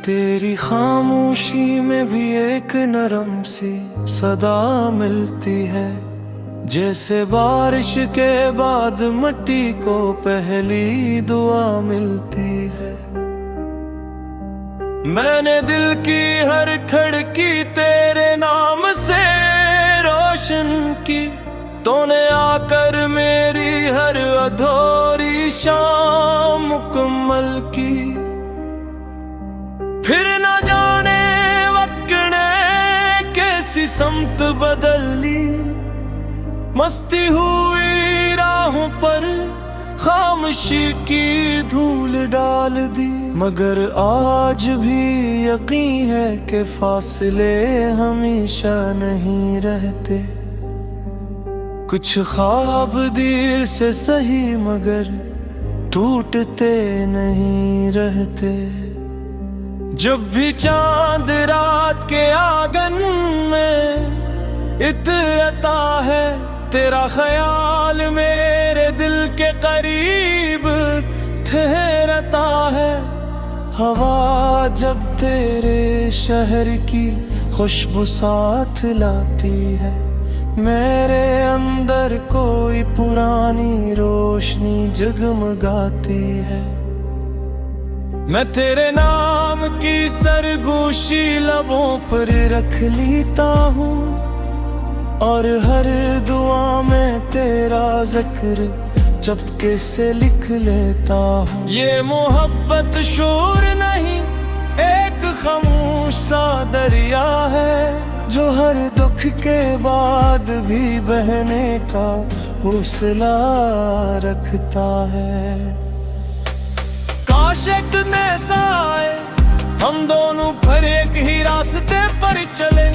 तेरी खामोशी में भी एक नरम सी सदा मिलती है, जैसे बारिश के बाद मिट्टी को पहली दुआ मिलती है। मैंने दिल की हर खिड़की तेरे नाम से रोशन की, तूने आकर मेरी हर अधूरी शाम मुकम्मल की। फिर न जाने वक्त ने कैसी समत बदल ली, मस्ती हुई राहों पर खामोशी की धूल डाल दी। मगर आज भी यकीन है कि फासले हमेशा नहीं रहते, कुछ ख्वाब देर से सही मगर टूटते नहीं रहते। जब भी चांद रात के आंगन में इतता है, तेरा ख्याल मेरे दिल के करीब ठहरता है। हवा जब तेरे शहर की खुशबू साथ लाती है, मेरे अंदर कोई पुरानी रोशनी जगमगाती है। मैं तेरे नाम की सरगोशी लबों पर रख लेता हूँ, और हर दुआ में तेरा जिक्र चुपके से लिख लेता हूँ। ये मोहब्बत शोर नहीं, एक खामोश सा दरिया है, जो हर दुख के बाद भी बहने का हौसला रखता है। काश एक दिन ऐसा आए, हम दोनों पर एक ही रास्ते पर चले,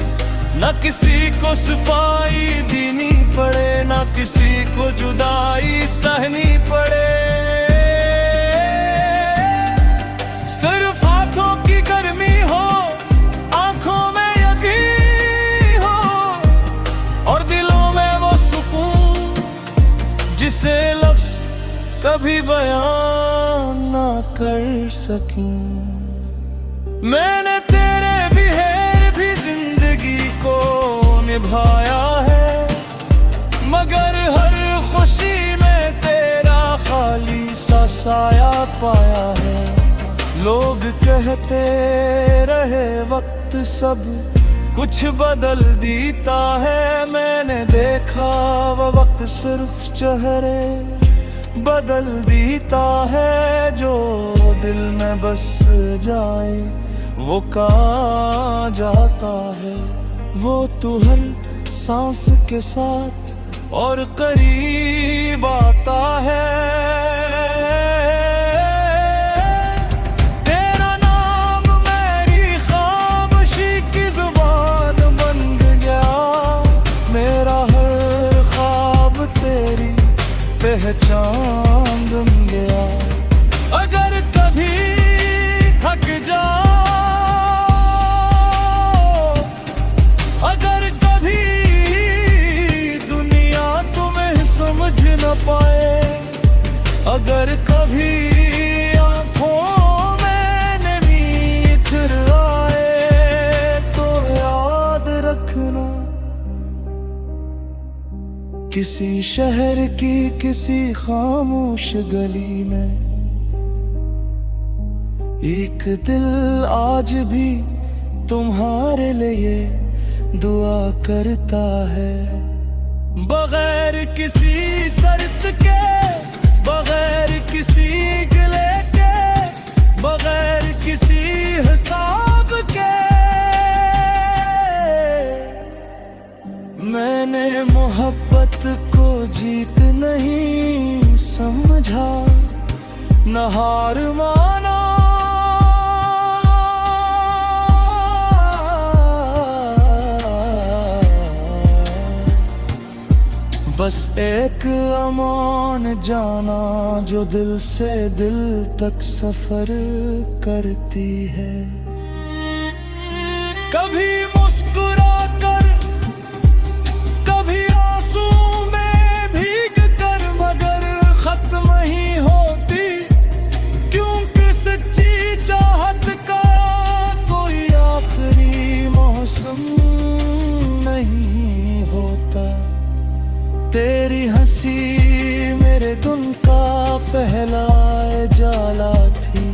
न किसी को सफाई देनी पड़े, न किसी को जुदाई सहनी पड़े। सिर्फ हाथों की गर्मी हो, आंखों में यकीन हो, और दिलों में वो सुकून जिसे लफ्ज़ कभी बयान ना कर सकें। मैंने तेरे बिहेर भी जिंदगी को निभाया है, मगर हर खुशी में तेरा खाली सा साया पाया है। लोग कहते रहे वक्त सब कुछ बदल देता है, मैंने देखा वो वक्त सिर्फ चेहरे बदल देता है। जो दिल में बस जाए वो कहाँ जाता है, वो तू हर सांस के साथ और करीब आता है। तेरा नाम मेरी खामोशी की जुबान बन गया, मेरा हर ख्वाब तेरी पहचान बन गया। अगर कभी थक जाओ, अगर कभी दुनिया तुम्हें समझ न पाए, अगर कभी आंखों में नमी इतर आए, तो याद रखना किसी शहर की किसी खामोश गली में एक दिल आज भी तुम्हारे लिए दुआ करता है। बगैर किसी शर्त के, बगैर किसी गिले के, बगैर किसी हिसाब के, मैंने मोहब्बत को जीत नहीं समझा, न हार माना। बस एक अमान जाना जो दिल से दिल तक सफर करती है। कभी मुस्कुरा कर, कभी आंसू में भीग कर, मगर खत्म ही होती, क्योंकि सच्ची चाहत का सी मेरे धुन का पहला जाला थी।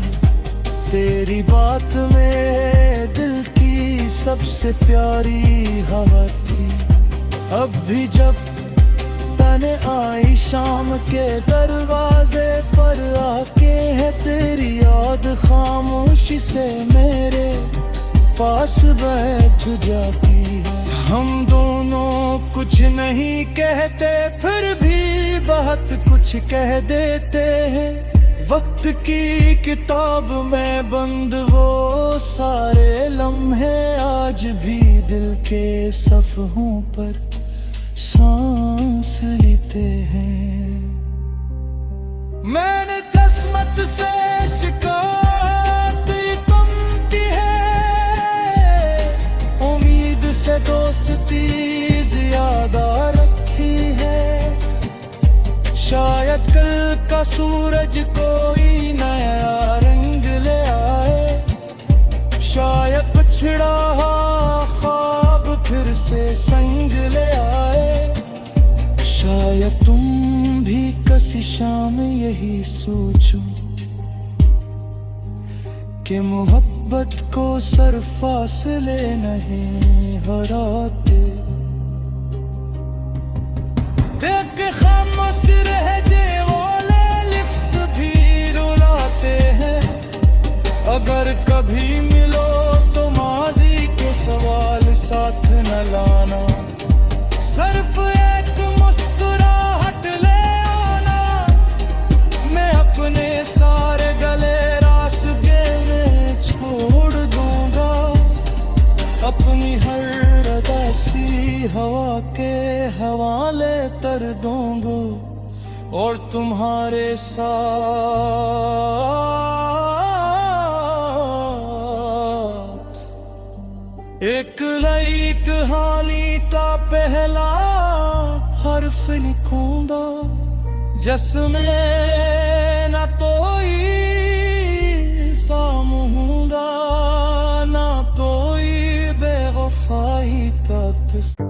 तेरी बात में दिल की सबसे प्यारी हवा थी। अब भी जब तने आई शाम के दरवाजे पर आके है तेरी याद खामोशी से मेरे पास बैठ जाती है। हम दोनों कुछ नहीं कहते फिर भी बहुत कुछ कह देते हैं। वक्त की किताब में बंद वो सारे लम्हे आज भी दिल के सफ़हों पर सांस लेते हैं। मैंने किस्मत से शिकायत तुम की है, उम्मीद से दोस्ती ज्यादा रखी है। शायद कल का सूरज कोई नया रंग ले आए, शायद पिछड़ा ख्वाब फिर से संग ले आए। शायद तुम भी किसी शाम यही सोचो कि मोहब्बत को सर फासले नहीं हराते। देख के खामोश रह जे वाले लिफ्स भी रुलाते हैं। अगर कभी मिलो तो माजी के सवाल साथ न लाना, सिर्फ एक मुस्कुराहट ले आना। मैं अपने सारे गले रास्ते में छोड़ दूंगा, अपनी हर उदासी हवा के हवाले कर दूंगा और तुम्हारे साथ एक नई कहानी का पहला हर्फ लिखूंगा, जिसमें ना कोई सामूंगा ना कोई बेवफाई का किस्सा।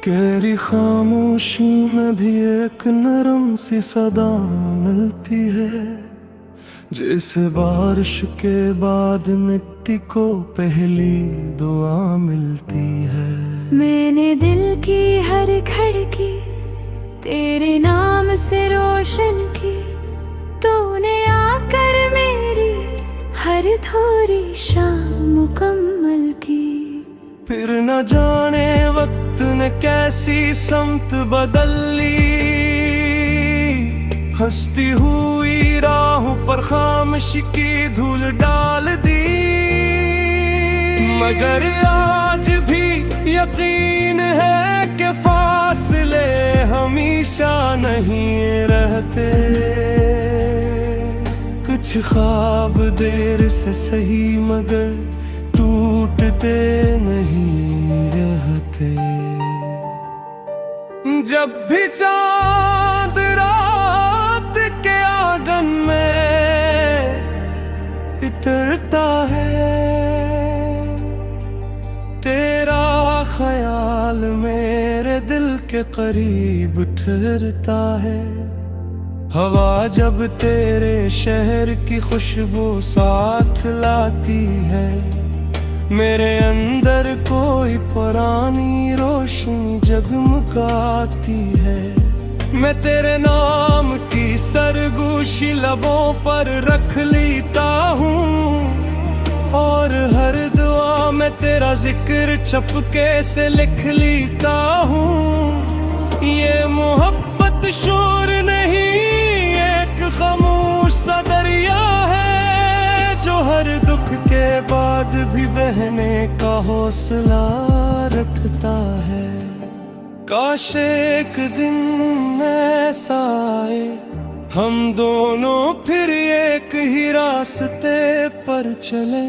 गहरी खामोशी में भी एक नरम सी सदा मिलती है, जैसे बारिश के बाद मिट्टी को पहली दुआ मिलती है। मैंने दिल की हर खिड़की तेरे नाम से रोशन की, तूने आकर मेरी हर थोड़ी शाम मुकम्मल की। फिर न जाने वक्त ने कैसी समत बदल ली, हंसती हुई राहों पर खामोशी की धूल डाल दी। मगर आज भी यकीन है कि फासले हमेशा नहीं रहते। कुछ ख्वाब देर से सही मगर टूटते नहीं रहते। जब भी चांद रात के आंगन में इतरता है, तेरा ख्याल मेरे दिल के करीब ठहरता है। हवा जब तेरे शहर की खुशबू साथ लाती है, मेरे अंदर कोई पुरानी रोशनी जगमगाती है। मैं तेरे नाम की सरगोशी लबों पर रख लेता हूँ और हर दुआ में तेरा जिक्र छपके से लिख लेता हूँ। ये मोहब्बत शोर नहीं, एक खामोश सा दरिया है जो हर दुख के बाद भी बहने का हौसला रखता है। काश एक दिन ऐसा आए हम दोनों फिर एक ही रास्ते पर चले,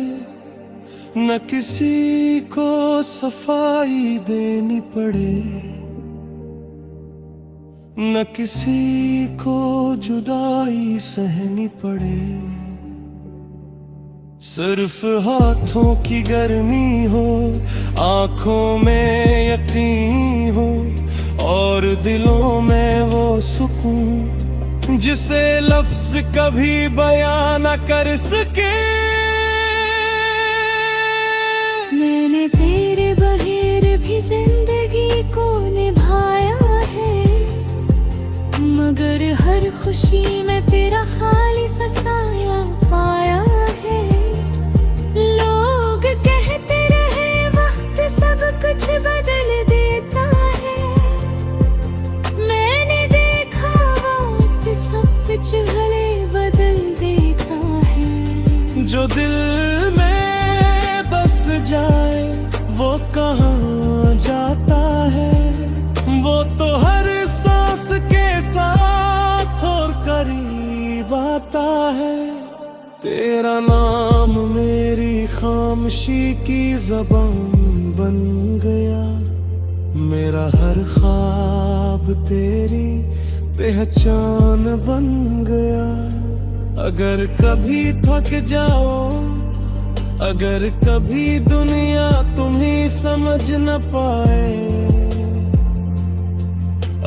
न किसी को सफाई देनी पड़े, न किसी को जुदाई सहनी पड़े। सिर्फ हाथों की गर्मी हो, आंखों में यकीन हो, और दिलों में वो सुकून जिसे लफ्ज कभी बयां न कर सके। मैंने तेरे बगैर भी जिंदगी को निभाया है, मगर हर खुशी में तेरा खाली सा साया पाया है। लोग कहते रहे वक्त सब कुछ बदल देता है, मैंने देखा वक्त सब कुछ भले बदल देता है। जो दिल में बस जाए वो कहाँ जाता है, वो तो हर सांस के साथ और करीब आता है। तेरा नाम मेरी खामोशी की ज़बान बन गया, मेरा हर ख्वाब तेरी पहचान बन गया। अगर कभी थक जाओ, अगर कभी दुनिया तुम्हें समझ न पाए,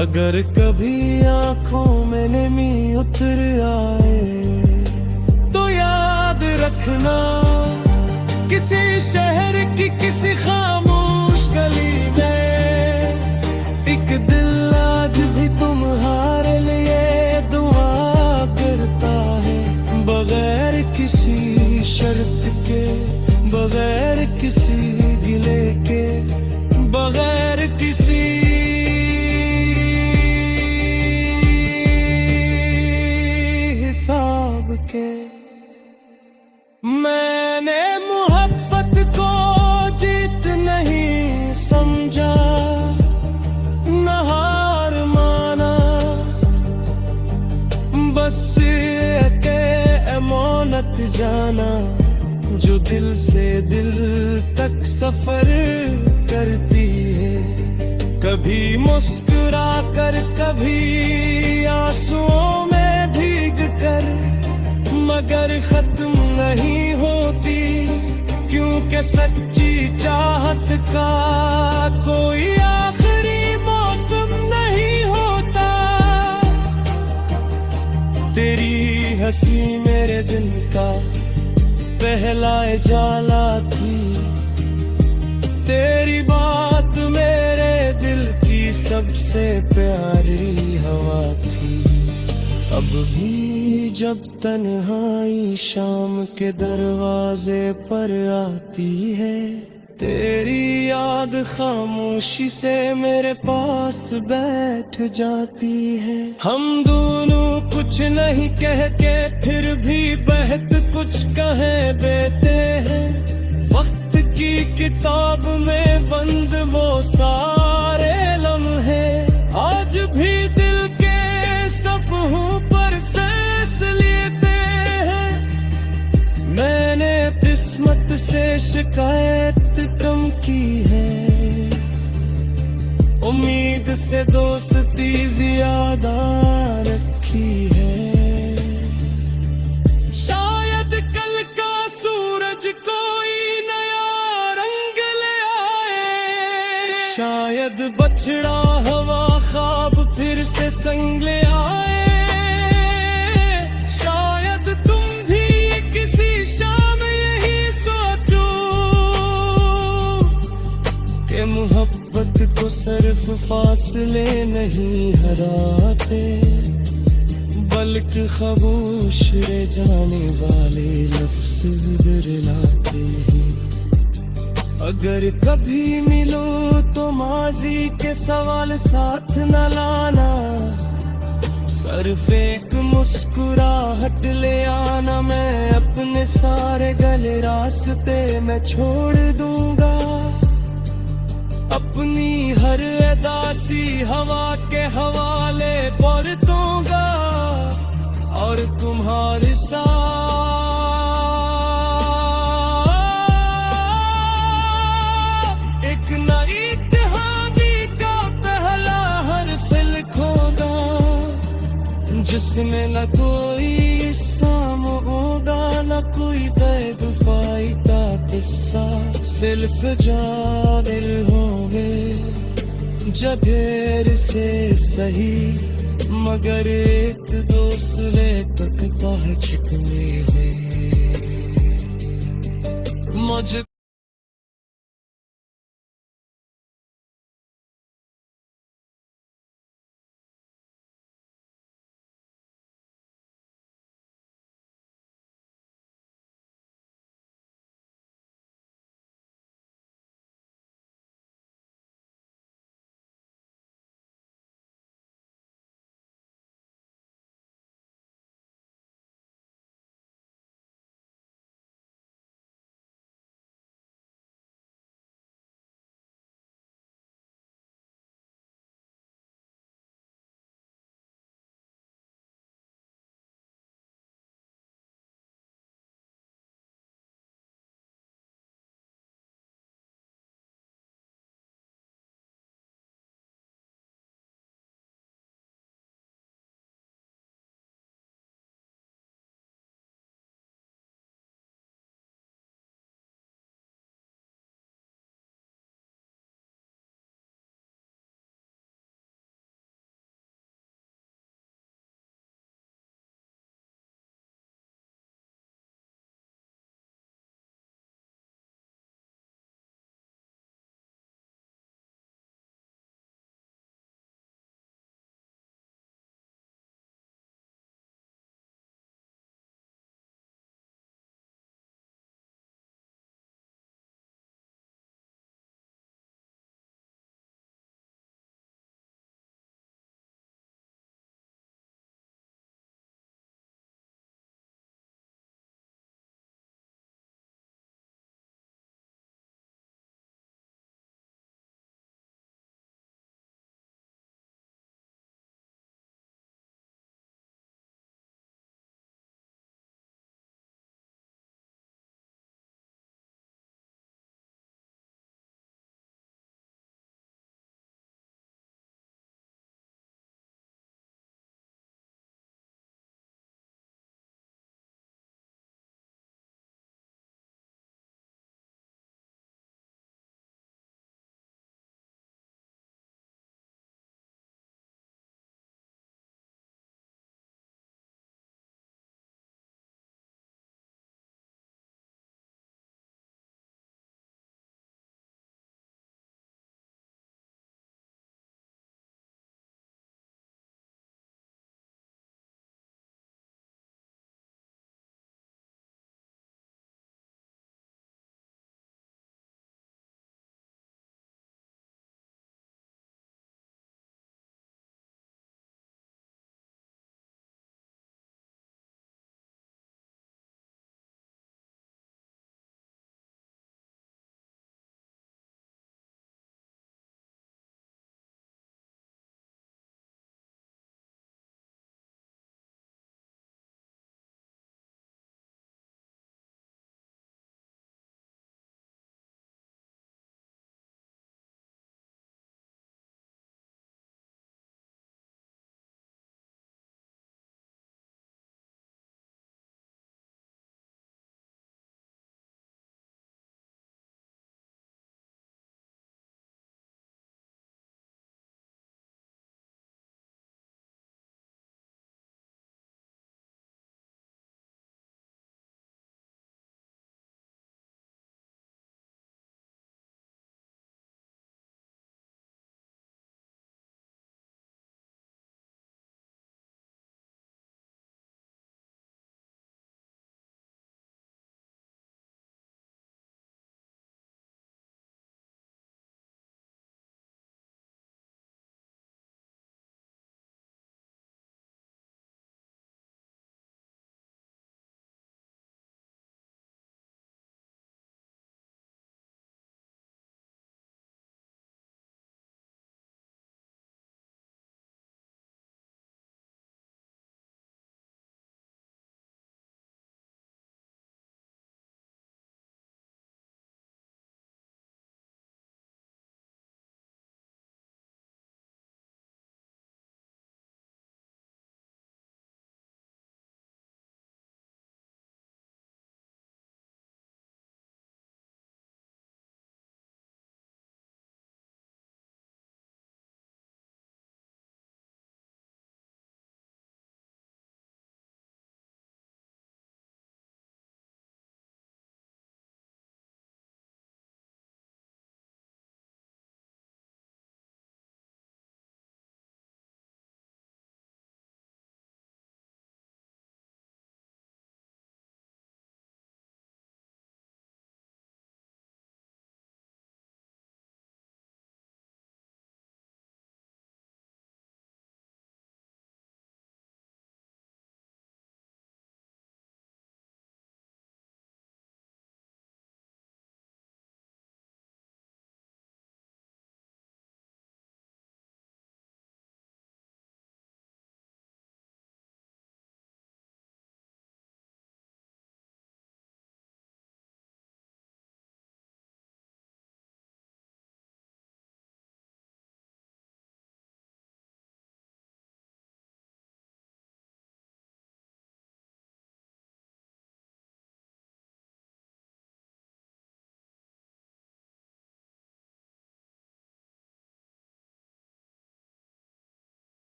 अगर कभी आंखों में नमी उतर आए, तो याद रखना किसी शहर की किसी खामोश गली में एक दिल आज भी तुम्हारे लिए दुआ करता है। बगैर किसी शर्त के, बगैर किसी गिले के, बगैर किसी हिसाब के। मैंने मोहब्बत को जीत नहीं समझा, न हार माना, बस के अमानत जाना जो दिल से दिल तक सफर करती है। कभी मुस्कुरा कर, कभी आंसुओं में भीग कर, मगर खत्म नहीं होती, क्योंकि सच्ची चाहत का कोई आखिरी मौसम नहीं होता। तेरी हंसी मेरे दिन का पहला जाला थी, तेरी बात मेरे दिल की सबसे प्यारी हवा थी। अब भी जब तन्हाई शाम के दरवाजे पर आती है, तेरी याद खामोशी से मेरे पास बैठ जाती है। हम दोनों कुछ नहीं कह के फिर भी बहत कुछ कहे देते हैं। वक्त की किताब में बंद वो सारे लम्हे आज भी दिल के सफ़हों पर सांस लेते हैं। मैंने किस्मत से शिकायत कम की है, उम्मीद से दोस्ती ज्यादा रखी है। शायद कल का सूरज कोई नया रंग ले आए, शायद बछड़ा हवा ख्वाब फिर से संग ले आए। शायद तुम भी किसी शाम यही सोचो कि मोहब्बत को सिर्फ फासले नहीं हराते, बल्कि खामोश रह जाने वाले लफ्ज़ दिलाते हैं। अगर कभी मिलो तो माजी के सवाल साथ न लाना, सिर्फ एक मुस्कुराहट ले आना। मैं अपने सारे गले रास्ते में छोड़ दूंगा, अपनी हर अदासी हवा के हवाले पर दूंगा, और तुम्हारे साथ इसमें न कोई साम होगा न कोई बेवफाई का किस्सा, सिर्फ जानिल होंगे जगह से सही, मगर एक दूसरे तक पहुँचने हैं मुझ